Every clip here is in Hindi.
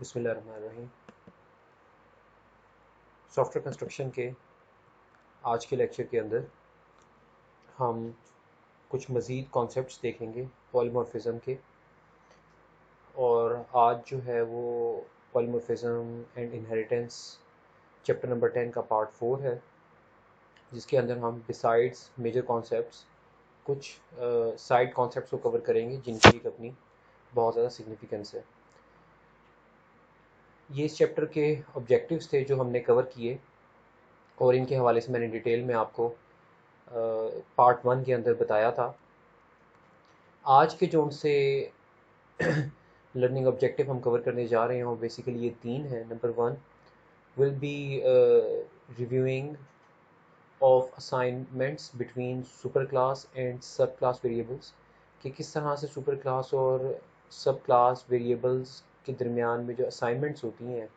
बिस्मिल्लाहिर्रहमानिर्रहीम। सॉफ्टवेयर कंस्ट्रक्शन के आज के लेक्चर के अंदर हम कुछ मज़ीद कॉन्सेप्ट्स देखेंगे पॉलीमॉर्फिज़म के। और आज जो है वो पॉलीमॉर्फिज़म एंड इनहेरिटेंस चैप्टर नंबर 10 का पार्ट 4 है, जिसके अंदर हम बिसाइड्स मेजर कॉन्सेप्ट्स कुछ साइड कॉन्सेप्ट्स को कवर करेंगे जिनकी एक अपनी बहुत ज़्यादा सिग्निफिकेंस है। ये इस चैप्टर के ऑब्जेक्टिव्स थे जो हमने कवर किए, और इनके हवाले से मैंने डिटेल में आपको पार्ट 1 के अंदर बताया था। आज के जो उनसे लर्निंग ऑब्जेक्टिव हम कवर करने जा रहे हैं वो बेसिकली ये 3 हैं। Number 1 will be reviewing of assignments between super class and सब क्लास वेरिएबल्स, कि किस तरह से सुपर क्लास और सब क्लास वेरिएबल्स के दरमियान में जो असाइनमेंट्स होती हैं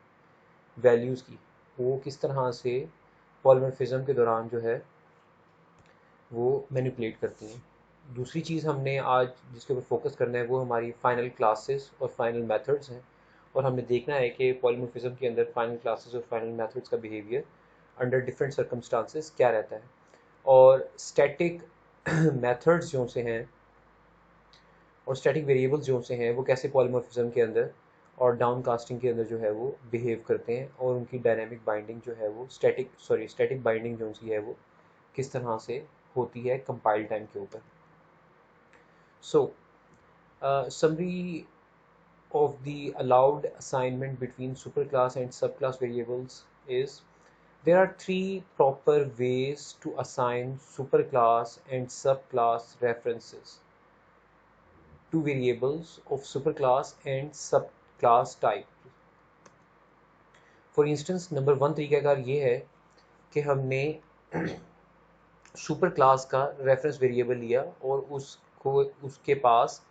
वैल्यूज़ की, वो किस तरह से पॉलीमॉर्फिज़म के दौरान जो है वो मैनिपुलेट करती हैं। दूसरी चीज़ हमने आज जिसके ऊपर फोकस करना है वो हमारी फ़ाइनल क्लासेस और फाइनल मेथड्स हैं, और हमने देखना है कि पॉलीमॉर्फिज़म के अंदर फाइनल क्लासेस और फाइनल मेथड्स का बिहेवियर अंडर डिफरेंट सर्कमस्टांसेस क्या रहता है, और स्टैटिक मेथड्स जो से हैं और स्टैटिक वेरिएबल्स जो से हैं वो कैसे पॉलीमॉर्फिज़म के अंदर और डाउन कास्टिंग के अंदर जो है वो बिहेव करते हैं, और उनकी डायनेमिक बाइंडिंग जो है वो स्टैटिक बाइंडिंग जो सी है वो किस तरह से होती है कंपाइल टाइम के ऊपर। सो summary of the allowed assignment between superclass and subclass variables is there are three proper ways to assign superclass and subclass references to variables of superclass and subclass type. For instance, number 1 तरीक़ाकार ये है कि हमने सुपर क्लास का रेफरेंस वेरिएबल लिया और उसको उसके पास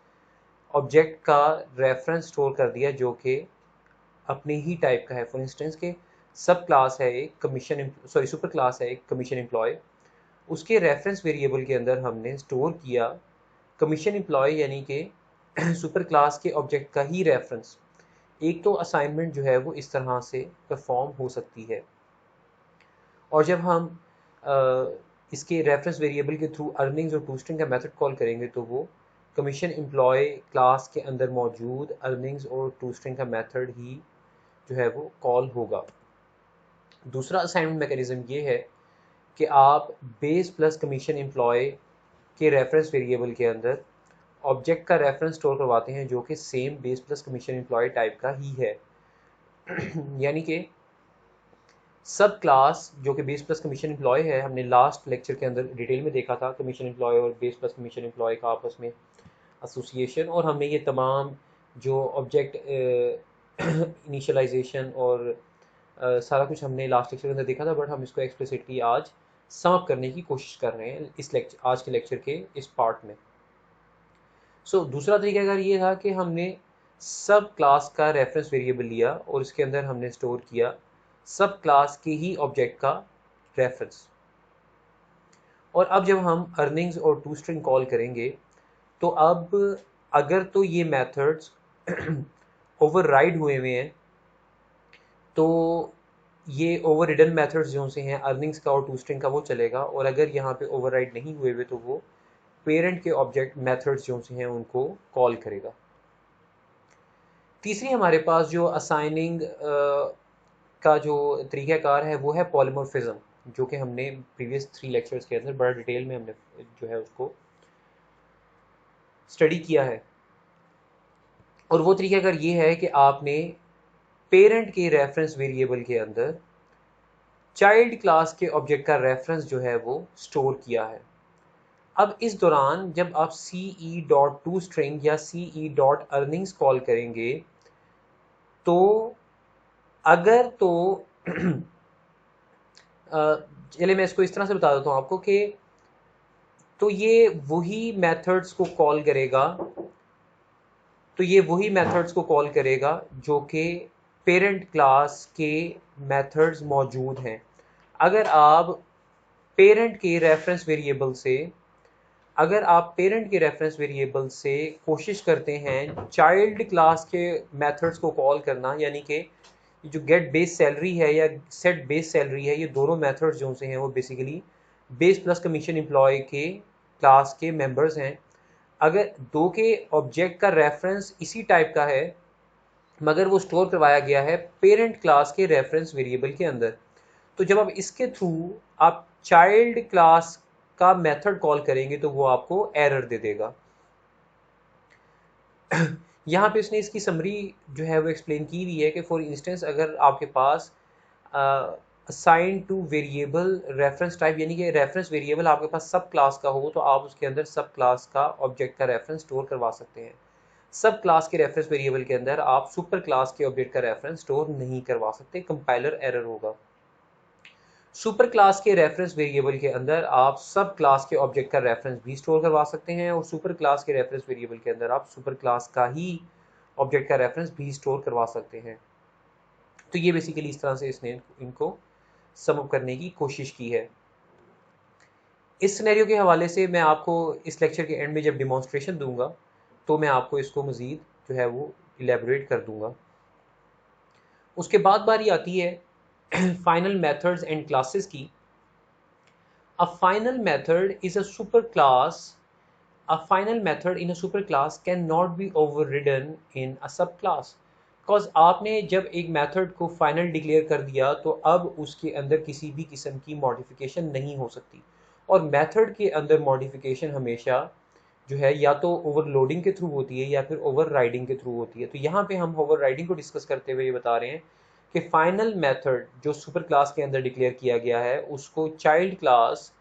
ऑब्जेक्ट का रेफरेंस स्टोर कर दिया जो कि अपने ही टाइप का है। फॉर इंस्टेंस के सब क्लास है एक सुपर क्लास है एक कमीशन एम्प्लॉय, उसके रेफरेंस वेरिएबल के अंदर हमने स्टोर किया कमीशन एम्प्लॉय, यानी कि सुपर क्लास के ऑब्जेक्ट का ही रेफरेंस। एक तो असाइनमेंट जो है वो इस तरह से परफॉर्म हो सकती है, और जब हम इसके रेफरेंस वेरिएबल के थ्रू अर्निंग्स और टूस्ट्रिंग का मेथड कॉल करेंगे तो वो कमीशन एम्प्लॉय क्लास के अंदर मौजूद अर्निंग्स और टूस्ट्रिंग का मेथड ही जो है वो कॉल होगा। दूसरा असाइनमेंट मैकेनिज्म ये है कि आप बेस प्लस कमीशन एम्प्लॉय के रेफरेंस वेरिएबल के अंदर ऑब्जेक्ट का रेफरेंस स्टोर करवाते हैं जो कि same base plus commission employee type का ही है। यानी कि सब क्लास जो कि बेस प्लस कमीशन एम्प्लॉय है, हमने लास्ट लेक्चर के अंदर डिटेल में देखा था कमीशन एम्प्लॉय और बेस प्लस कमीशन एम्प्लॉय का आपस में एसोसिएशन, और हमने ये तमाम जो ऑब्जेक्ट इनिशियलाइजेशन और सारा कुछ हमने लास्ट लेक्चर के अंदर देखा था, बट हम इसको एक्सप्लिसिटली आज सम अप करने की कोशिश कर रहे हैं इस लेक्चर आज के लेक्चर के इस पार्ट में। दूसरा तरीका अगर ये था कि हमने सब क्लास का रेफरेंस वेरिएबल लिया और इसके अंदर हमने स्टोर किया सब क्लास के ही ऑब्जेक्ट का रेफरेंस। और अब जब हम अर्निंग्स और टूस्ट्रिंग कॉल करेंगे तो अब अगर तो ये मेथड्स ओवरराइड हुए हुए हैं तो ये ओवर रिडन मेथड्स जो से हैं अर्निंग्स का और टूस्ट्रिंग का वो चलेगा, और अगर यहाँ पे ओवरराइड नहीं हुए हुए तो वो पेरेंट के ऑब्जेक्ट मेथड्स जो से हैं उनको कॉल करेगा। तीसरी हमारे पास जो असाइनिंग का जो तरीक़ाकार है वो है पॉलीमॉर्फिज्म, जो कि हमने प्रीवियस 3 लेक्चर्स के अंदर बड़ा डिटेल में हमने जो है उसको स्टडी किया है। और वो तरीक़ाकार ये है कि आपने पेरेंट के रेफरेंस वेरिएबल के अंदर चाइल्ड क्लास के ऑब्जेक्ट का रेफरेंस जो है वो स्टोर किया है। अब इस दौरान जब आप ce.toString या ce.earnings कॉल करेंगे तो अगर तो चलिए मैं इसको इस तरह से बता देता हूँ आपको कि तो ये वही मेथड्स को कॉल करेगा जो कि पेरेंट क्लास के मेथड्स मौजूद हैं। अगर आप पेरेंट के रेफरेंस वेरिएबल से अगर आप पेरेंट के रेफरेंस वेरिएबल से कोशिश करते हैं चाइल्ड क्लास के मेथड्स को कॉल करना, यानी कि जो गेट बेस सैलरी है या सेट बेस सैलरी है, ये दोनों मेथड्स जो से हैं वो basically base plus commission employee के क्लास के मेंबर्स हैं। अगर दो के ऑब्जेक्ट का रेफरेंस इसी टाइप का है मगर वो स्टोर करवाया गया है पेरेंट क्लास के रेफरेंस वेरिएबल के अंदर, तो जब आप इसके थ्रू आप चाइल्ड क्लास का मेथड कॉल करेंगे तो वो आपको एरर दे देगा। यहाँ पे उसने इसकी समरी जो है वो एक्सप्लेन की हुई है कि फॉर इंस्टेंस अगर आपके पास assign to variable reference type, यानी कि रेफरेंस वेरिएबल आपके पास सब क्लास का हो तो आप उसके अंदर सब क्लास का ऑब्जेक्ट का रेफरेंस स्टोर करवा सकते हैं। सब क्लास के रेफरेंस वेरिएबल के अंदर आप सुपर क्लास के ऑब्जेक्ट का रेफरेंस स्टोर नहीं करवा सकते, कंपाइलर एरर होगा। सुपर क्लास के रेफरेंस वेरिएबल के अंदर आप सब क्लास के ऑब्जेक्ट का रेफरेंस भी स्टोर करवा सकते हैं और सुपर क्लास के रेफरेंस वेरिएबल के अंदर आप सुपर क्लास का ही ऑब्जेक्ट का रेफरेंस भी स्टोर करवा सकते हैं। तो ये बेसिकली इस तरह से इसने इनको सम अप करने की कोशिश की है। इस सिनेरियो के हवाले से मैं आपको इस लेक्चर के एंड में जब डिमॉन्स्ट्रेशन दूंगा तो मैं आपको इसको मज़ीद जो है वो इलेबोरेट कर दूंगा। उसके बाद बारी आती है फाइनल मेथड्स एंड क्लासेस की। A final method is a superclass. A final method in a superclass cannot be overridden in a subclass. Because आपने जब एक मेथड को फाइनल डिक्लेयर कर दिया तो अब उसके अंदर किसी भी किस्म की मॉडिफिकेशन नहीं हो सकती, और मेथड के अंदर मॉडिफिकेशन हमेशा जो है या तो ओवरलोडिंग के थ्रू होती है या फिर ओवरराइडिंग के थ्रू होती है। तो यहाँ पे हम ओवरराइडिंग को डिस्कस करते हुए ये बता रहे हैं कि फाइनल मेथड जो सुपर क्लास के अंदर डिक्लेयर किया गया है उसको चाइल्ड क्लास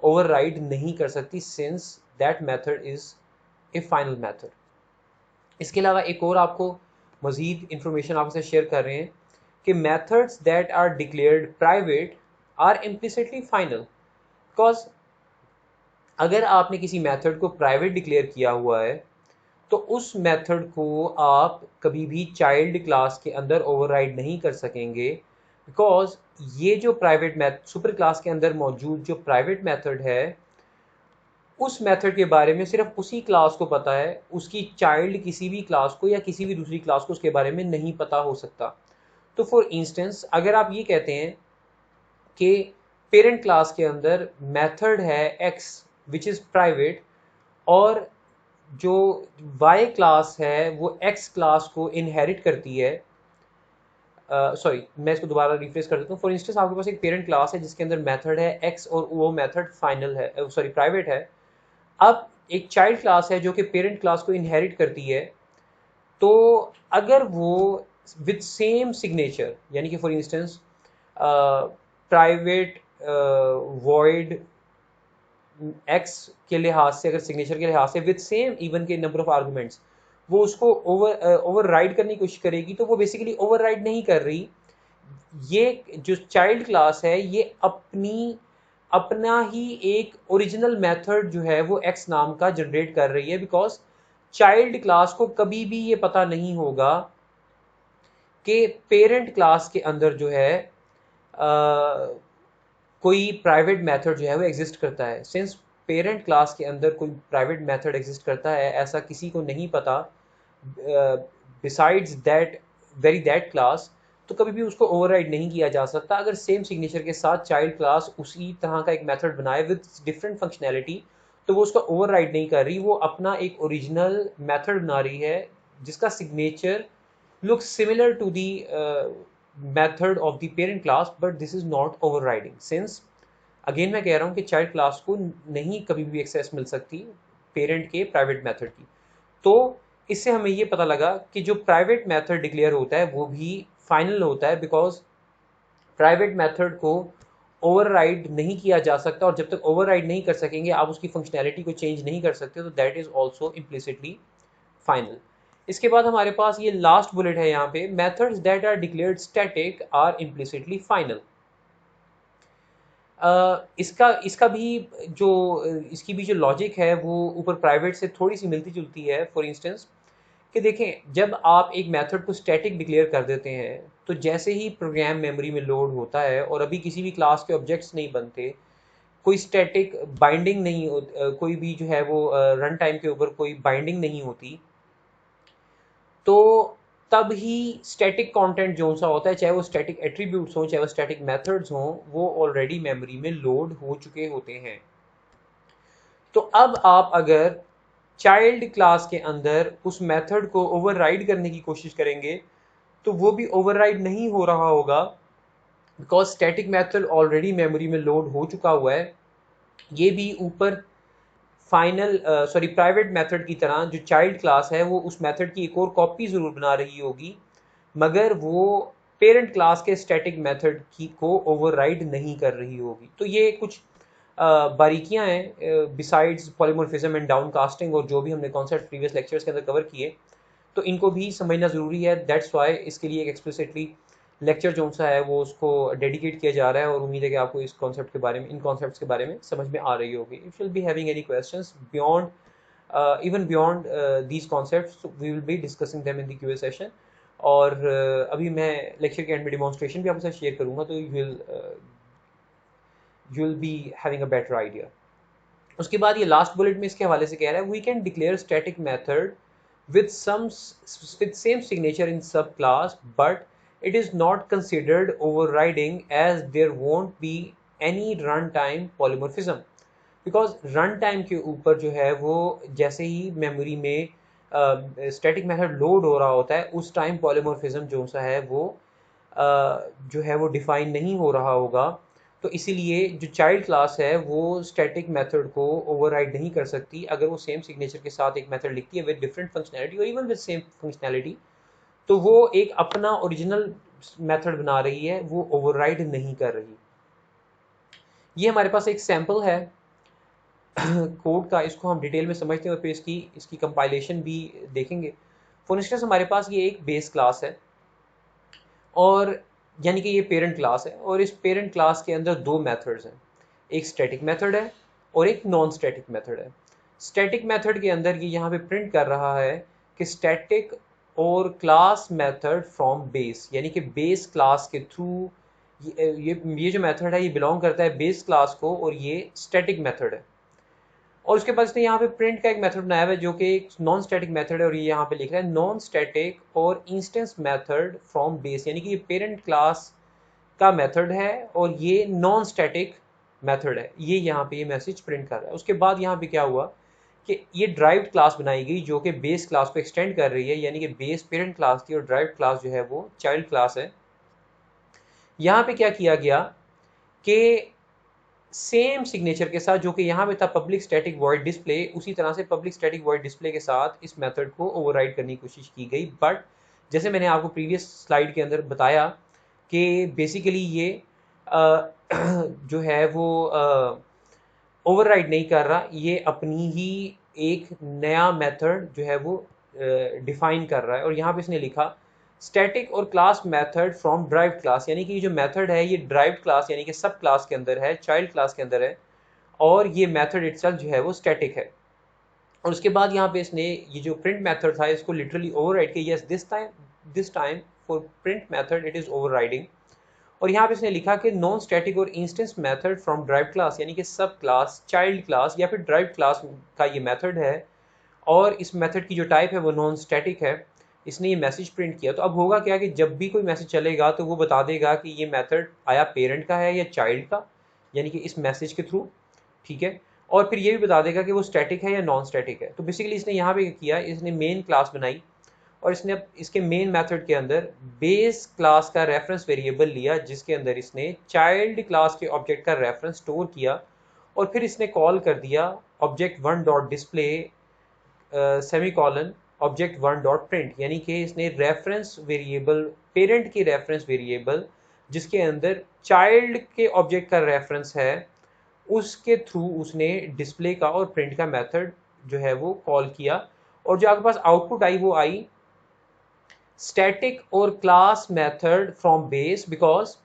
ओवरराइड नहीं कर सकती since that method is A final method. इसके अलावा एक और आपको मज़ीद इंफॉर्मेशन आपसे शेयर कर रहे हैं कि methods that are declared private are implicitly final. Because अगर आपने किसी मेथड को प्राइवेट डिक्लेयर किया हुआ है तो उस मेथड को आप कभी भी चाइल्ड क्लास के अंदर ओवरराइड नहीं कर सकेंगे, बिकॉज ये जो प्राइवेट सुपर क्लास के अंदर मौजूद जो प्राइवेट मेथड है उस मेथड के बारे में सिर्फ उसी क्लास को पता है, उसकी चाइल्ड किसी भी क्लास को या किसी भी दूसरी क्लास को उसके बारे में नहीं पता हो सकता। तो फॉर इंस्टेंस अगर आप ये कहते हैं कि पेरेंट क्लास के अंदर मेथड है एक्स विच इज़ प्राइवेट और जो वाई क्लास है वो एक्स क्लास को इनहेरिट करती है, सॉरी मैं इसको दोबारा रिफ्रेश कर देता हूँ। फॉर इंस्टेंस आपके पास एक पेरेंट क्लास है जिसके अंदर मेथड है एक्स और वो मेथड फाइनल है, सॉरी प्राइवेट है। अब एक चाइल्ड क्लास है जो कि पेरेंट क्लास को इनहेरिट करती है, तो अगर वो विद सेम सिग्नेचर, यानी कि for instance private void x के लिहाज से, अगर सिग्नेचर के लिहाज से विद सेम इवन के नंबर ऑफ आर्गुमेंट्स, वो उसको ओवरराइड करने की कोशिश करेगी तो वो बेसिकली ओवरराइड नहीं कर रही। ये जो चाइल्ड क्लास है ये अपना ही एक ओरिजिनल मेथड जो है वो एक्स नाम का जनरेट कर रही है, बिकॉज चाइल्ड क्लास को कभी भी ये पता नहीं होगा कि पेरेंट क्लास के अंदर जो है कोई प्राइवेट मेथड जो है वो एग्जिस्ट करता है। सिंस पेरेंट क्लास के अंदर कोई प्राइवेट मेथड एग्जिस्ट करता है ऐसा किसी को नहीं पता बिसाइड्स दैट दैट क्लास, तो कभी भी उसको ओवरराइड नहीं किया जा सकता। अगर सेम सिग्नेचर के साथ चाइल्ड क्लास उसी तरह का एक मेथड बनाए विद डिफरेंट फंक्शनैलिटी तो वो उसको ओवरराइड नहीं कर रही, वो अपना एक ओरिजिनल मेथड बना रही है जिसका signature looks similar to the method of the parent class, but this is not overriding since again मैं कह रहा हूँ कि चाइल्ड क्लास को नहीं कभी भी एक्सेस मिल सकती पेरेंट के प्राइवेट मेथड की। तो इससे हमें ये पता लगा कि जो प्राइवेट मेथड डिक्लेयर होता है वो भी फाइनल होता है, बिकॉज प्राइवेट मेथड को ओवरराइड नहीं किया जा सकता और जब तक ओवरराइड नहीं कर सकेंगे आप उसकी फंक्शनैलिटी को चेंज नहीं कर सकते, तो that is also implicitly final. इसके बाद हमारे पास ये लास्ट बुलेट है यहाँ पे, methods that are declared static are implicitly final. इसका भी जो इसकी भी जो लॉजिक है वो ऊपर प्राइवेट से थोड़ी सी मिलती जुलती है। फॉर इंस्टेंस कि देखें जब आप एक मेथड को स्टैटिक डिक्लेयर कर देते हैं तो जैसे ही प्रोग्राम मेमोरी में लोड होता है और अभी किसी भी क्लास के ऑब्जेक्ट्स नहीं बनते कोई स्टैटिक बाइंडिंग नहीं कोई भी जो है वो रन टाइम के ऊपर कोई बाइंडिंग नहीं होती, तो तब ही स्टैटिक कंटेंट जो सा होता है, चाहे वो स्टैटिक एट्रीब्यूट्स हों चाहे वो स्टैटिक मेथड्स हों, वो ऑलरेडी मेमोरी में लोड हो चुके होते हैं। तो अब आप अगर चाइल्ड क्लास के अंदर उस मेथड को ओवरराइड करने की कोशिश करेंगे तो वो भी ओवरराइड नहीं हो रहा होगा, because static method already memory में लोड हो चुका हुआ है। ये भी ऊपर फाइनल प्राइवेट मेथड की तरह जो चाइल्ड क्लास है वो उस मेथड की एक और कॉपी ज़रूर बना रही होगी, मगर वो पेरेंट क्लास के स्टैटिक मेथड की को ओवरराइड नहीं कर रही होगी। तो ये कुछ बारीकियां हैं बिसाइड्स पॉलीमॉर्फिज्म एंड डाउनकास्टिंग, और जो भी हमने कॉन्सेप्ट प्रीवियस लेक्चर्स के अंदर कवर किए, तो इनको भी समझना ज़रूरी है। दैट्स वाई इसके लिए एक एक्सप्लिसिटली लेक्चर जो सा है वो उसको डेडिकेट किया जा रहा है, और उम्मीद है कि आपको इस कॉन्सेप्ट के बारे में, इन कॉन्सेप्ट्स के बारे में समझ में आ रही होगी। If you will be having any questions beyond even beyond these concepts, we will be discussing them in the QA session। और अभी मैं लेक्चर के एंड में डिमॉन्स्ट्रेशन भी आपके साथ शेयर करूंगा, तो you will be having a better idea। उसके बाद ये लास्ट बुलेट में इसके हवाले से कह रहा है, we can declare static method with same signature in subclass, but it is not considered overriding as there won't be any runtime polymorphism। Because run time के ऊपर जो है वो जैसे ही मेमोरी में स्टैटिक मेथड लोड हो रहा होता है, उस टाइम पॉलीमॉर्फिज्म जो सा है वो जो है वो डिफाइन नहीं हो रहा होगा। तो इसीलिए जो चाइल्ड क्लास है वो स्टैटिक मेथड को ओवरराइड नहीं कर सकती। अगर वो सेम सिग्नेचर के साथ एक मेथड लिखती है विद डिफरेंट फंक्शनैलिटी और इवन विद सेम फंक्शनैलिटी, तो वो एक अपना ओरिजिनल मेथड बना रही है, वो ओवरराइड नहीं कर रही। ये हमारे पास एक सैम्पल है कोड का, इसको हम डिटेल में समझते हैं और फिर इसकी कंपाइलेशन भी देखेंगे। फॉर इंस्टेंस हमारे पास ये एक बेस क्लास है, और यानी कि ये पेरेंट क्लास है, और इस पेरेंट क्लास के अंदर दो मेथड्स हैं, एक स्टैटिक मेथड है और एक नॉन स्टैटिक मेथड है। स्टैटिक मेथड के अंदर ये यहाँ पे प्रिंट कर रहा है कि स्टैटिक और क्लास मेथड फ्रॉम बेस, यानी कि बेस क्लास के थ्रू ये जो मेथड है ये बिलोंग करता है बेस क्लास को, और ये स्टैटिक मेथड है। और उसके बाद इसने यहाँ पे प्रिंट का एक मेथड बनाया हुआ है जो कि एक नॉन स्टैटिक मेथड है, और ये यहाँ पे लिख रहा है नॉन स्टैटिक और इंस्टेंस मेथड फ्रॉम बेस, यानी कि ये पेरेंट क्लास का मेथड है और ये नॉन स्टैटिक मेथड है। ये यहाँ पे ये मैसेज प्रिंट कर रहा है। उसके बाद यहाँ पे क्या हुआ कि ये ड्राइव्ड क्लास बनाई गई जो कि बेस क्लास को एक्सटेंड कर रही है, यानी कि बेस पेरेंट क्लास थी और ड्राइव्ड क्लास जो है वो चाइल्ड क्लास है। यहाँ पे क्या किया गया कि सेम सिग्नेचर के साथ जो कि यहाँ पे था पब्लिक स्टैटिक वॉइड डिस्प्ले, उसी तरह से पब्लिक स्टैटिक वॉइड डिस्प्ले के साथ इस मेथड को ओवरराइड करने की कोशिश की गई। बट जैसे मैंने आपको प्रीवियस स्लाइड के अंदर बताया कि बेसिकली ये जो है वो ओवरराइड नहीं कर रहा, ये अपनी ही एक नया मेथड जो है वो डिफाइन कर रहा है। और यहाँ पे इसने लिखा स्टैटिक और class method from derived class, यानी कि ये जो मेथड है ये ड्राइव्ड क्लास यानी कि सब क्लास के अंदर है, चाइल्ड क्लास के अंदर है, और ये मेथड इटसेल्फ जो है वो स्टैटिक है। और उसके बाद यहाँ पे इसने ये जो प्रिंट मेथड था इसको लिटरली ओवरराइड किया, yes this time for print method it is overriding. और यहाँ पे इसने लिखा कि नॉन स्टैटिक और instance method from derived class, यानी कि सब क्लास, चाइल्ड क्लास या फिर ड्राइव्ड क्लास का ये मेथड है, और इस मेथड की जो टाइप है वो नॉन स्टैटिक है। इसने ये मैसेज प्रिंट किया। तो अब होगा क्या कि जब भी कोई मैसेज चलेगा तो वो बता देगा कि ये मेथड आया पेरेंट का है या चाइल्ड का, यानी कि इस मैसेज के थ्रू, ठीक है। और फिर ये भी बता देगा कि वो स्टैटिक है या नॉन स्टैटिक है। तो बेसिकली इसने यहाँ पे किया, इसने मेन क्लास बनाई और इसने इसके मेन मेथड के अंदर बेस क्लास का रेफरेंस वेरिएबल लिया, जिसके अंदर इसने चाइल्ड क्लास के ऑब्जेक्ट का रेफरेंस स्टोर किया, और फिर इसने कॉल कर दिया object one dot display semicolon object one dot print, यानी कि इसने रेफरेंस वेरिएबल, पेरेंट की रेफरेंस वेरिएबल जिसके अंदर चाइल्ड के ऑब्जेक्ट का रेफरेंस है, उसके थ्रू उसने डिस्प्ले का और प्रिंट का मेथड जो है वो कॉल किया। और जो आपके पास आउटपुट आई वो आई स्टैटिक और class method from base, because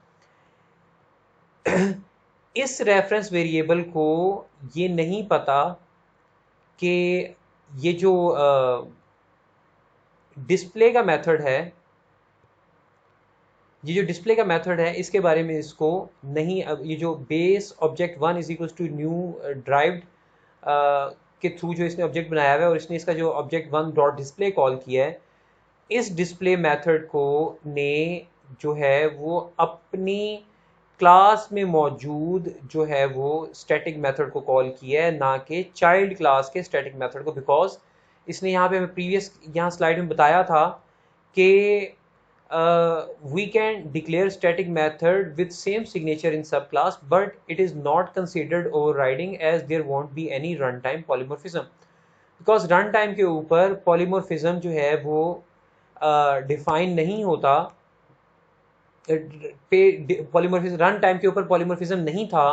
इस रेफरेंस वेरिएबल को ये नहीं पता कि ये जो डिस्प्ले का मेथड है ये जो डिस्प्ले का मेथड है इसके बारे में इसको नहीं, अब ये जो base object one is equal to new derived के थ्रू जो इसने ऑब्जेक्ट बनाया हुआ है और इसने इसका जो object one dot display call किया है, इस डिस्प्ले मेथड को ने जो है वो अपनी क्लास में मौजूद जो है वो स्टैटिक मेथड को कॉल किया है, ना कि चाइल्ड क्लास के स्टैटिक मेथड को। बिकॉज इसने यहाँ पे हमें प्रीवियस यहाँ स्लाइड में बताया था कि we can declare static method with same signature in subclass, but it is not considered overriding as there won't be any runtime polymorphism, because runtime के ऊपर polymorphism जो है वो डिफाइन नहीं होता, पॉलीमॉर्फिज्म रन टाइम के ऊपर पॉलीमॉर्फिज्म नहीं था,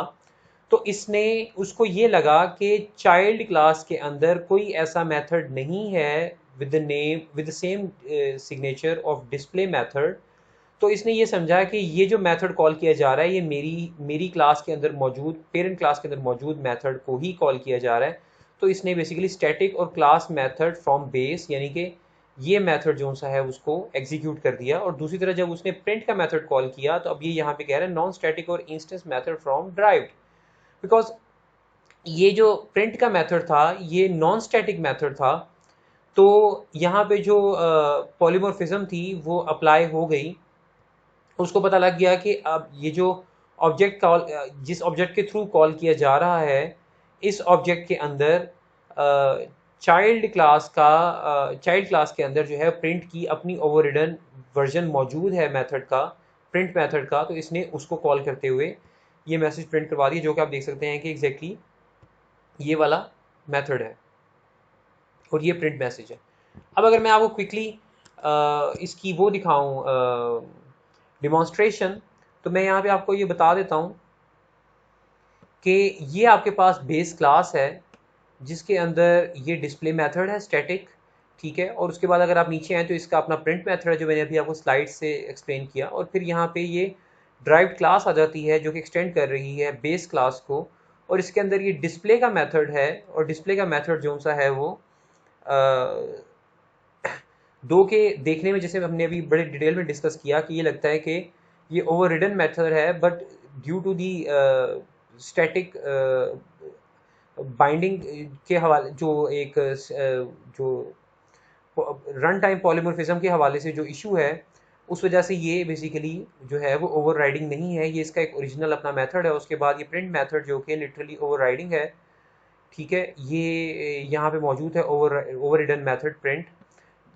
तो इसने उसको ये लगा कि चाइल्ड क्लास के अंदर कोई ऐसा मेथड नहीं है with the name with the same signature of display method. तो इसने ये समझा कि ये जो मेथड कॉल किया जा रहा है ये मेरी क्लास के अंदर मौजूद, पेरेंट क्लास के अंदर मौजूद मेथड को ही कॉल किया जा रहा है। तो इसने बेसिकली स्टैटिक और क्लास मेथड फ्रॉम बेस यानी कि ये मेथड जो सा है उसको एग्जीक्यूट कर दिया। और दूसरी तरह जब उसने प्रिंट का मेथड कॉल किया तो अब ये यहाँ पे कह रहा है नॉन स्टैटिक और instance method from derived, because ये जो प्रिंट का मेथड था ये नॉन स्टैटिक मेथड था। तो यहाँ पे जो पॉलीमॉर्फिज्म थी वो अप्लाई हो गई, उसको पता लग गया कि अब ये जो ऑब्जेक्ट कॉल, जिस ऑब्जेक्ट के थ्रू कॉल किया जा रहा है, इस ऑब्जेक्ट के अंदर चाइल्ड क्लास के अंदर जो है प्रिंट की अपनी ओवररिडन वर्जन मौजूद है मेथड का, प्रिंट मेथड का। तो इसने उसको कॉल करते हुए ये मैसेज प्रिंट करवा दिया, जो कि आप देख सकते हैं कि एग्जैक्टली ये वाला मेथड है और ये प्रिंट मैसेज है। अब अगर मैं आपको क्विकली इसकी वो दिखाऊं डिमॉन्स्ट्रेशन, तो मैं यहाँ पे आपको ये बता देता हूँ कि ये आपके पास बेस क्लास है जिसके अंदर ये डिस्प्ले मेथड है स्टैटिक, ठीक है। और उसके बाद अगर आप नीचे आए तो इसका अपना प्रिंट मेथड है जो मैंने अभी आपको स्लाइड से एक्सप्लेन किया। और फिर यहाँ पे ये ड्राइव्ड क्लास आ जाती है जो कि एक्सटेंड कर रही है बेस क्लास को, और इसके अंदर ये डिस्प्ले का मेथड है। और डिस्प्ले का मेथड जो सा है वो दो के देखने में, जैसे हमने अभी बड़े डिटेल में डिस्कस किया, कि ये लगता है कि ये ओवररिडन मेथड है, but due to the static binding के हवाले जो एक जो रन टाइम पॉलीमॉर्फिज्म के हवाले से जो इशू है, उस वजह से ये बेसिकली जो है वो ओवरराइडिंग नहीं है, ये इसका एक ओरिजिनल अपना मेथड है। उसके बाद ये प्रिंट मेथड जो कि लिटरली ओवरराइडिंग है, ठीक है। ये यहाँ पे मौजूद है ओवररिडन मेथड प्रिंट,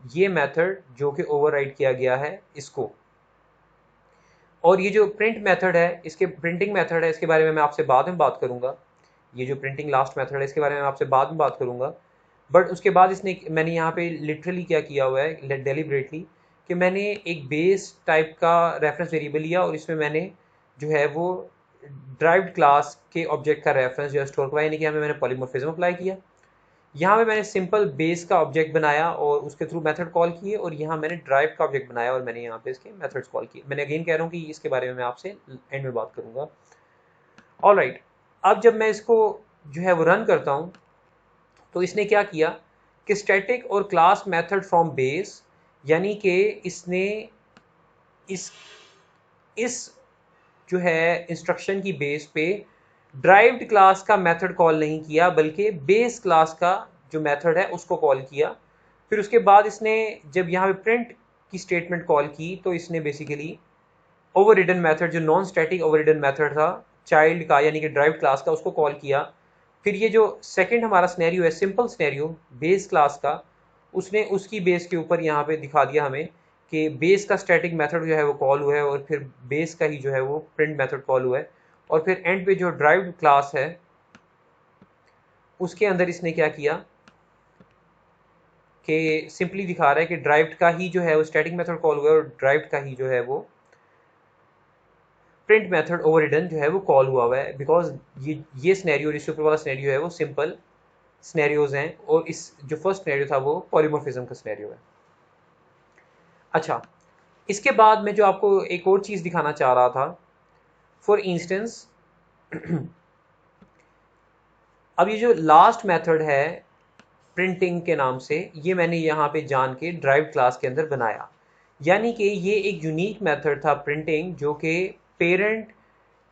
ये मेथड जो कि ओवरराइड किया गया है इसको। और ये जो प्रिंट मेथड है, इसके प्रिंटिंग मेथड है, इसके बारे में मैं आपसे बाद में बात करूंगा। ये जो प्रिंटिंग लास्ट मेथड है इसके बारे में आपसे बाद में बात करूंगा। बट उसके बाद मैंने यहाँ पे लिटरली क्या किया हुआ है डेलिबरेटली, कि मैंने एक बेस टाइप का रेफरेंस वेरिएबल लिया और इसमें मैंने जो है वो ड्राइव्ड क्लास के ऑब्जेक्ट का रेफरेंस जो है स्टोर करवाया, यानी कि यहाँ पे मैंने पॉलीमॉर्फिज्म अप्लाई किया। यहाँ पे मैंने सिंपल बेस का ऑब्जेक्ट बनाया और उसके थ्रू मेथड कॉल किए, और यहाँ मैंने ड्राइव का ऑब्जेक्ट बनाया और मैंने यहाँ पे इसके मेथड्स कॉल किए। मैंने अगेन कह रहा हूँ कि इसके बारे में मैं आपसे एंड में बात करूँगा। ऑलराइट, अब जब मैं इसको जो है वो रन करता हूँ तो इसने क्या किया कि स्टैटिक और क्लास मेथड फ्रॉम बेस, यानी कि इसने इस जो है इंस्ट्रक्शन की बेस पे ड्राइव्ड क्लास का मेथड कॉल नहीं किया, बल्कि बेस क्लास का जो मेथड है उसको कॉल किया। फिर उसके बाद इसने जब यहाँ पे प्रिंट की स्टेटमेंट कॉल की तो इसने बेसिकली ओवररिडन मेथड, जो नॉन स्टैटिक ओवररिडन मेथड था चाइल्ड का यानी कि ड्राइव्ड क्लास का, उसको कॉल किया। फिर ये जो सेकंड हमारा सिनेरियो है, सिंपल सिनेरियो बेस क्लास का, उसने उसकी बेस के ऊपर यहाँ पे दिखा दिया हमें कि बेस का स्टैटिक मेथड जो है वो कॉल हुआ है, और फिर बेस का ही जो है वो प्रिंट मेथड कॉल हुआ है। और फिर एंड पे जो ड्राइव्ड क्लास है उसके अंदर इसने क्या किया कि सिंपली दिखा रहा है कि ड्राइव्ड का ही जो है वो स्टैटिक मेथड कॉल हुआ है और ड्राइव्ड का ही जो है वो प्रिंट मेथड ओवररिडन जो है वो कॉल हुआ है। बिकॉज ये सिनेरियो, जिसके ऊपर वाला सिनेरियो है वो सिंपल सिनेरियोज हैं, और इस जो फर्स्ट सिनेरियो था वो पॉलीमॉर्फिज्म का सिनेरियो है। अच्छा, इसके बाद मैं जो आपको एक और चीज़ दिखाना चाह रहा था, फॉर इंस्टेंस अब ये जो लास्ट मेथड है प्रिंटिंग के नाम से, ये मैंने यहाँ पे जान के ड्राइव्ड क्लास के अंदर बनाया। यानी कि ये एक यूनिक मेथड था प्रिंटिंग जो कि पेरेंट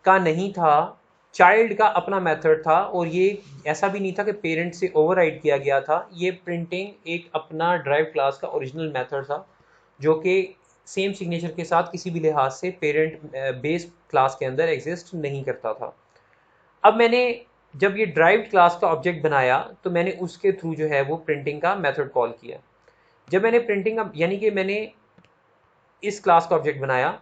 का नहीं था, चाइल्ड का अपना मेथड था। और ये ऐसा भी नहीं था कि पेरेंट से ओवरराइड किया गया था, ये प्रिंटिंग एक अपना ड्राइव क्लास का ओरिजिनल मेथड था जो कि सेम सिग्नेचर के साथ किसी भी लिहाज से पेरेंट बेस क्लास के अंदर एग्जिस्ट नहीं करता था। अब मैंने जब ये ड्राइव्ड क्लास का ऑब्जेक्ट बनाया तो मैंने उसके थ्रू जो है वो प्रिंटिंग का मेथड कॉल किया। जब मैंने प्रिंटिंग का यानी कि मैंने इस क्लास का ऑब्जेक्ट बनाया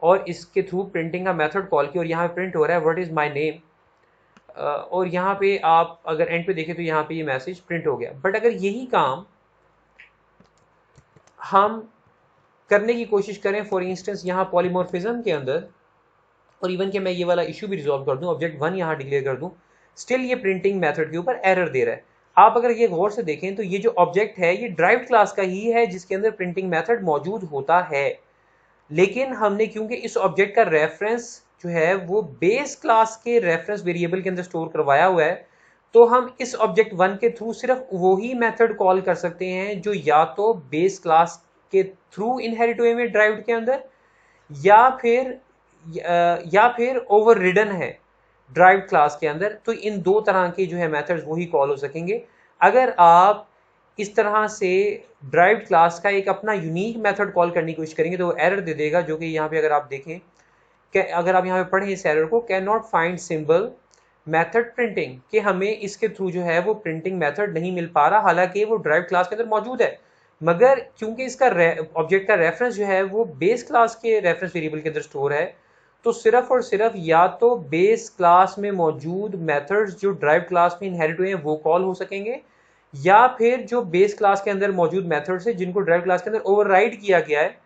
और इसके थ्रू प्रिंटिंग का मेथड कॉल किया और यहाँ पे प्रिंट हो रहा है व्हाट इज़ माय नेम। और यहाँ पे आप अगर एंड पे देखें तो यहाँ पे ये मैसेज प्रिंट हो गया। बट अगर यही काम हम करने की कोशिश करें फॉर इंस्टेंस यहाँ पॉलीमॉर्फिज्म के अंदर, और इवन कि मैं ये वाला इशू भी रिजॉल्व कर दूं, ऑब्जेक्ट वन यहाँ डिक्लेयर कर दूं, स्टिल ये प्रिंटिंग मेथड के ऊपर एरर दे रहा है। आप अगर ये गौर से देखें तो ये जो ऑब्जेक्ट है ये ड्राइव्ड क्लास का ही है जिसके अंदर प्रिंटिंग मेथड मौजूद होता है, लेकिन हमने क्योंकि इस ऑब्जेक्ट का रेफरेंस जो है वो बेस क्लास के रेफरेंस वेरिएबल के अंदर स्टोर करवाया हुआ है, तो हम इस ऑब्जेक्ट वन के थ्रू सिर्फ वही मेथड कॉल कर सकते हैं जो या तो बेस क्लास के थ्रू इनहेरिट हुए में ड्राइव्ड के अंदर, या फिर ओवर रिडन है ड्राइव क्लास के अंदर। तो इन दो तरह के जो है मेथड्स वही कॉल हो सकेंगे। अगर आप इस तरह से ड्राइव क्लास का एक अपना यूनिक मेथड कॉल करने की कोशिश करेंगे तो वो एरर दे देगा, जो कि यहाँ पे अगर आप देखें अगर आप यहाँ पे पढ़ें इस एरर को, can not find symbol method printing, कि हमें इसके थ्रू जो है वो प्रिंटिंग मेथड नहीं मिल पा रहा, हालांकि वो ड्राइव क्लास के अंदर मौजूद है, मगर क्योंकि इसका ऑब्जेक्ट का रेफरेंस जो है वो बेस क्लास के रेफरेंस वेरिएबल के अंदर स्टोर है, तो सिर्फ और सिर्फ या तो बेस क्लास में मौजूद मेथड्स जो ड्राइव क्लास में इनहेरिट हुए हैं वो कॉल हो सकेंगे, या फिर जो बेस क्लास के अंदर मौजूद मेथड्स है जिनको ड्राइव क्लास के अंदर ओवरराइड किया गया है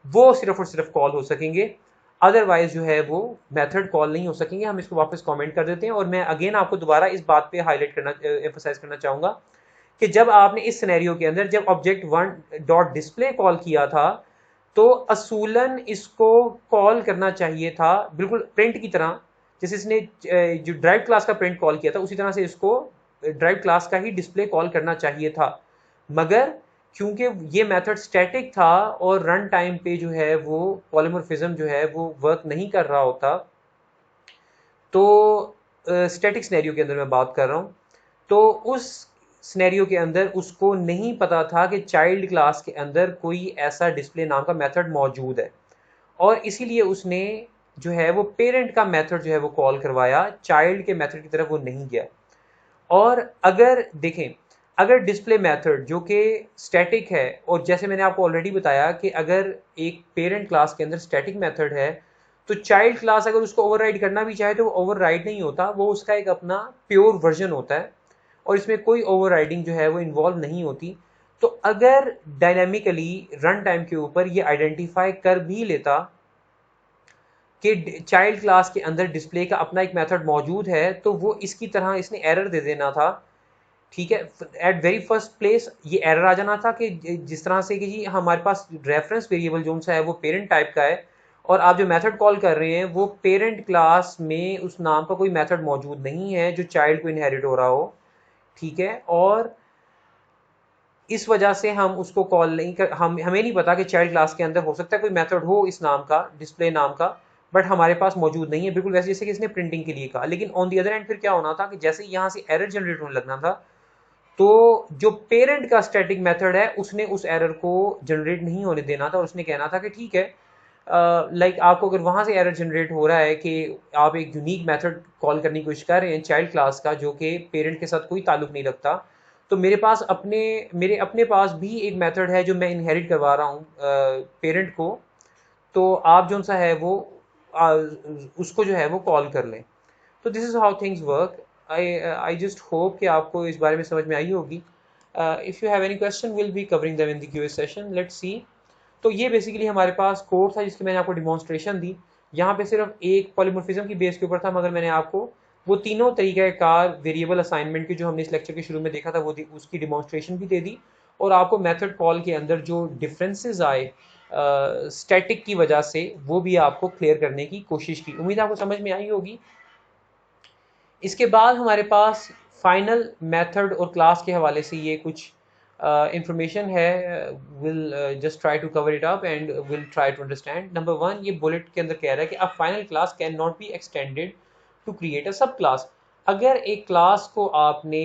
वो सिर्फ और सिर्फ कॉल हो सकेंगे। अदरवाइज जो है वो मेथड कॉल नहीं हो सकेंगे। हम इसको वापस कमेंट कर देते हैं और मैं अगेन आपको दोबारा इस बात पे हाईलाइट करना एम्फसाइज करना चाहूंगा कि जब आपने इस सिनेरियो के अंदर जब object one dot display call किया था तो असूलन इसको कॉल करना चाहिए था बिल्कुल प्रिंट की तरह, जैसे इसने जो ड्राइव क्लास का प्रिंट कॉल किया था उसी तरह से इसको ड्राइव क्लास का ही डिस्प्ले कॉल करना चाहिए था। मगर क्योंकि ये मेथड स्टैटिक था और रन टाइम पे जो है वो पॉलीमॉर्फिज्म जो है वो वर्क नहीं कर रहा होता, तो स्टैटिक सिनेरियो के अंदर मैं बात कर रहा हूँ, तो उस सिनेरियो के अंदर उसको नहीं पता था कि चाइल्ड क्लास के अंदर कोई ऐसा डिस्प्ले नाम का मेथड मौजूद है, और इसीलिए उसने जो है वो पेरेंट का मेथड जो है वो कॉल करवाया, चाइल्ड के मेथड की तरफ वो नहीं गया। और अगर देखें, अगर डिस्प्ले मेथड जो कि स्टैटिक है, और जैसे मैंने आपको ऑलरेडी बताया कि अगर एक पेरेंट क्लास के अंदर स्टैटिक मेथड है तो चाइल्ड क्लास अगर उसको ओवरराइड करना भी चाहे तो वो ओवरराइड नहीं होता, वो उसका एक अपना प्योर वर्जन होता है और इसमें कोई ओवरराइडिंग जो है वो इन्वॉल्व नहीं होती। तो अगर डायनेमिकली रन टाइम के ऊपर ये आइडेंटिफाई कर भी लेता कि चाइल्ड क्लास के अंदर डिस्प्ले का अपना एक मेथड मौजूद है तो वो इसकी तरह इसने एरर दे देना था, ठीक है। एट वेरी फर्स्ट प्लेस ये एरर आ जाना था कि जिस तरह से कि जी हमारे पास रेफरेंस वेरिएबल जो सा है वो पेरेंट टाइप का है और आप जो मेथड कॉल कर रहे हैं वो पेरेंट क्लास में उस नाम का कोई मेथड मौजूद नहीं है जो चाइल्ड को इनहेरिट हो रहा हो, ठीक है। और इस वजह से हम उसको कॉल नहीं कर, हमें नहीं पता कि चाइल्ड क्लास के अंदर हो सकता है कोई मेथड हो इस नाम का, डिस्प्ले नाम का, बट हमारे पास मौजूद नहीं है, बिल्कुल वैसे जैसे कि इसने प्रिंटिंग के लिए कहा। लेकिन ऑन दी अदर एंड फिर क्या होना था कि जैसे यहाँ से एरर जनरेट होने लगना था तो जो पेरेंट का स्टैटिक मेथड है उसने उस एरर को जनरेट नहीं होने देना था और उसने कहना था कि ठीक है, लाइक आपको अगर वहां से एरर जनरेट हो रहा है कि आप एक यूनिक मेथड कॉल करने की कोशिश कर रहे हैं चाइल्ड क्लास का जो कि पेरेंट के साथ कोई ताल्लुक नहीं रखता, तो मेरे अपने पास भी एक मेथड है जो मैं इनहेरिट करवा रहा हूँ पेरेंट को, तो आप जो सा है वो उसको जो है वो कॉल कर लें। तो this is how things work. I just hope कि आपको इस बारे में समझ में आई होगी। If you have any question will be covering them in the QA session, let's see. तो ये बेसिकली हमारे पास कोड था जिसकी मैंने आपको डिमॉन्स्ट्रेशन दी। यहाँ पे सिर्फ एक पॉलीमॉर्फिज्म की बेस के ऊपर था, मगर मैंने आपको वो तीनों तरीक़ाकार वेरिएबल असाइनमेंट की जो हमने इस लेक्चर के शुरू में देखा था वो उसकी डिमॉन्स्ट्रेशन भी दे दी, और आपको मेथड कॉल के अंदर जो डिफरेंसेस आए स्टैटिक की वजह से वो भी आपको क्लियर करने की कोशिश की। उम्मीद आपको समझ में आई होगी। इसके बाद हमारे पास फाइनल मेथड और क्लास के हवाले से ये कुछ इंफॉर्मेशन है, will just try to cover it up and will try to understand. Number one, ये बुलेट के अंदर कह रहा है कि a final class can not be extended to create a sub class. अगर एक क्लास को आपने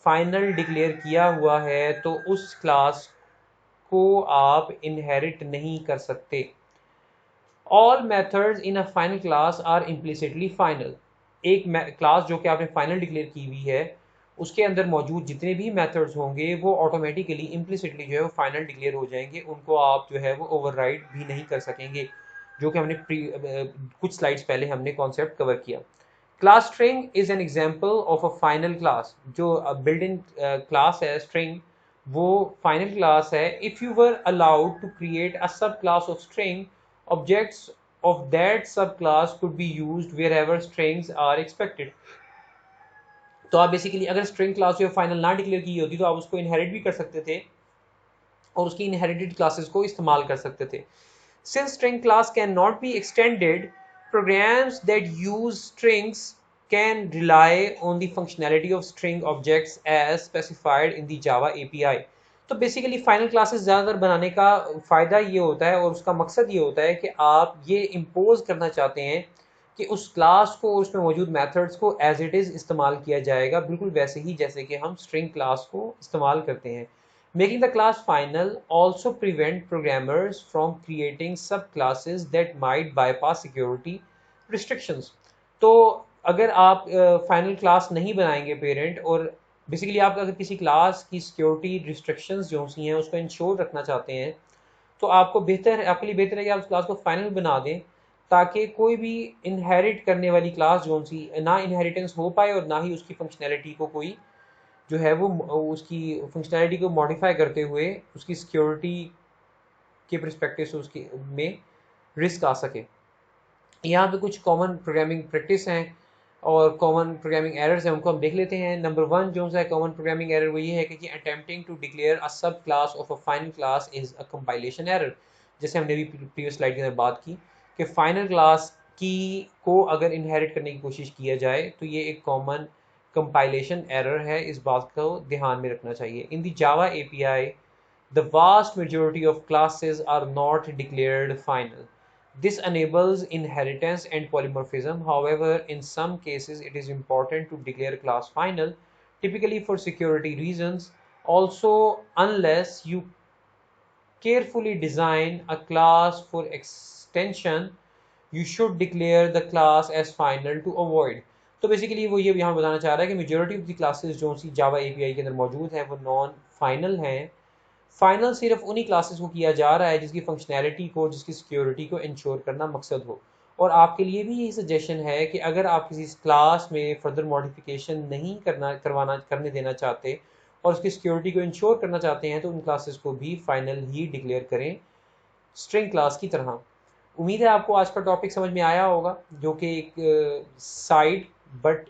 फाइनल डिक्लेयर किया हुआ है तो उस क्लास को आप इनहेरिट नहीं कर सकते. All methods in a final class are implicitly final. एक क्लास जो कि आपने फाइनल डिक्लेयर की हुई है उसके अंदर मौजूद जितने भी मेथड्स होंगे वो ऑटोमेटिकली इम्प्लिसिटली जो है वो फाइनल डिक्लेयर हो जाएंगे, उनको आप जो है वो ओवरराइड भी नहीं कर सकेंगे, जो कि हमने कुछ स्लाइड्स पहले हमने कॉन्सेप्ट कवर किया. Class string is an example of a final class. जो बिल्ट इन क्लास है स्ट्रिंग, वो फाइनल क्लास है. If you were allowed to create a sub class of string, objects of that subclass could be used wherever strings are expected. तो आप बेसिकली अगर स्ट्रिंग क्लास जो फाइनल ना डिक्लेयर की होती तो आप उसको इनहेरिट भी कर सकते थे और उसकी इनहेरिटेड क्लासेस को इस्तेमाल कर सकते थे. Since string class cannot be extended, programs that use strings can rely on the functionality of string objects as specified in the Java API. तो बेसिकली फाइनल क्लासेस ज़्यादातर बनाने का फ़ायदा ये होता है और उसका मकसद ये होता है कि आप ये इम्पोज करना चाहते हैं कि उस क्लास को, उसमें मौजूद मेथड्स को एज इट इज़ इस्तेमाल किया जाएगा, बिल्कुल वैसे ही जैसे कि हम स्ट्रिंग क्लास को इस्तेमाल करते हैं. Making the class final also prevent programmers from creating subclasses that might bypass security restrictions. तो अगर आप फाइनल क्लास नहीं बनाएंगे पेरेंट, और बेसिकली आप अगर किसी क्लास की सिक्योरिटी रिस्ट्रिक्शंस जो सी हैं उसको इंश्योर रखना चाहते हैं, तो आपको बेहतर, आपके लिए बेहतर है कि आप उस क्लास को फाइनल बना दें, ताकि कोई भी इनहेरिट करने वाली क्लास जो सी ना इनहेरिटेंस हो पाए और ना ही उसकी फंक्शनैलिटी को कोई जो है वो उसकी फंक्शनैलिटी को मॉडिफाई करते हुए उसकी सिक्योरिटी के परस्पेक्टिव से उसकी में रिस्क आ सके. यहाँ पे कुछ कॉमन प्रोग्रामिंग प्रैक्टिस हैं और कॉमन प्रोग्रामिंग एरर्स हैं, उनको हम देख लेते हैं. नंबर वन जो है कॉमन प्रोग्रामिंग एरर वो ये है कि attempting to declare a sub class of a final class is a compilation error. जैसे हमने भी प्रीवियस स्लाइड के अंदर बात की कि फाइनल क्लास की को अगर इनहेरिट करने की कोशिश किया जाए तो ये एक कॉमन कंपाइलेशन एरर है, इस बात को ध्यान में रखना चाहिए. In the Java API the vast majority of classes are not declared final. This enables inheritance and polymorphism. However, in some cases, it is important to declare class final, typically for security reasons. Also, unless you carefully design a class for extension, you should declare the class as final to avoid. तो बेसिकली वो ये यहाँ बताना चाह रहा है कि मेजोरिटी ऑफ द क्लासेस जो सी जावा एपीआई के अंदर मौजूद हैं वो नॉन फाइनल हैं. फाइनल सिर्फ उन्हीं क्लासेस को किया जा रहा है जिसकी फंक्शनैलिटी को, जिसकी सिक्योरिटी को इंश्योर करना मकसद हो. और आपके लिए भी ये सजेशन है कि अगर आप किसी क्लास में फर्दर मॉडिफिकेशन नहीं करने देना चाहते और उसकी सिक्योरिटी को इंश्योर करना चाहते हैं तो उन क्लासेस को भी फाइनल ही डिक्लेयर करें स्ट्रिंग क्लास की तरह. उम्मीद है आपको आज का टॉपिक समझ में आया होगा, जो कि एक साइड बट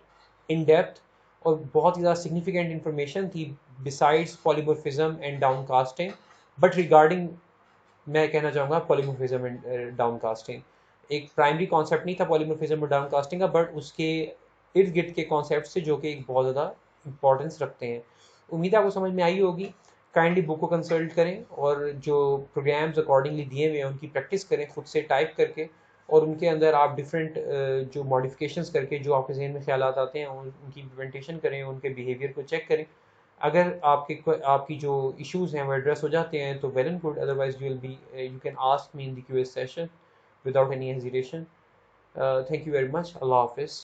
इन डेप्थ और बहुत ही ज़्यादा सिग्निफिकेंट इन्फॉर्मेशन थी besides polymorphism and downcasting. But regarding मैं कहना चाहूँगा पॉलीमॉर्फिज्म एंड डाउनकास्टिंग एक प्राइमरी कॉन्सेप्ट नहीं था पॉलीमॉर्फिज्म और डाउनकास्टिंग का, बट उसके इर्द गिर्द के कॉन्सेप्ट से जो कि एक बहुत ज़्यादा इंपॉर्टेंस रखते हैं. उम्मीद है आपको समझ में आई होगी. काइंडली बुक को कंसल्ट करें और जो प्रोग्राम्स अकॉर्डिंगली दिए हुए हैं उनकी प्रैक्टिस करें खुद से टाइप करके, और उनके अंदर आप डिफरेंट जो मॉडिफिकेशंस करके जो आपके जहन में ख्यालात आते हैं उनकी इम्प्लीमेंटेशन करें, उनके बिहेवियर को चेक करें. अगर आपकी जो इश्यूज़ हैं वो एड्रेस हो जाते हैं तो well and good, otherwise you can ask me in the QA session without any hesitation. Thank you very much. Allah हाफिज़.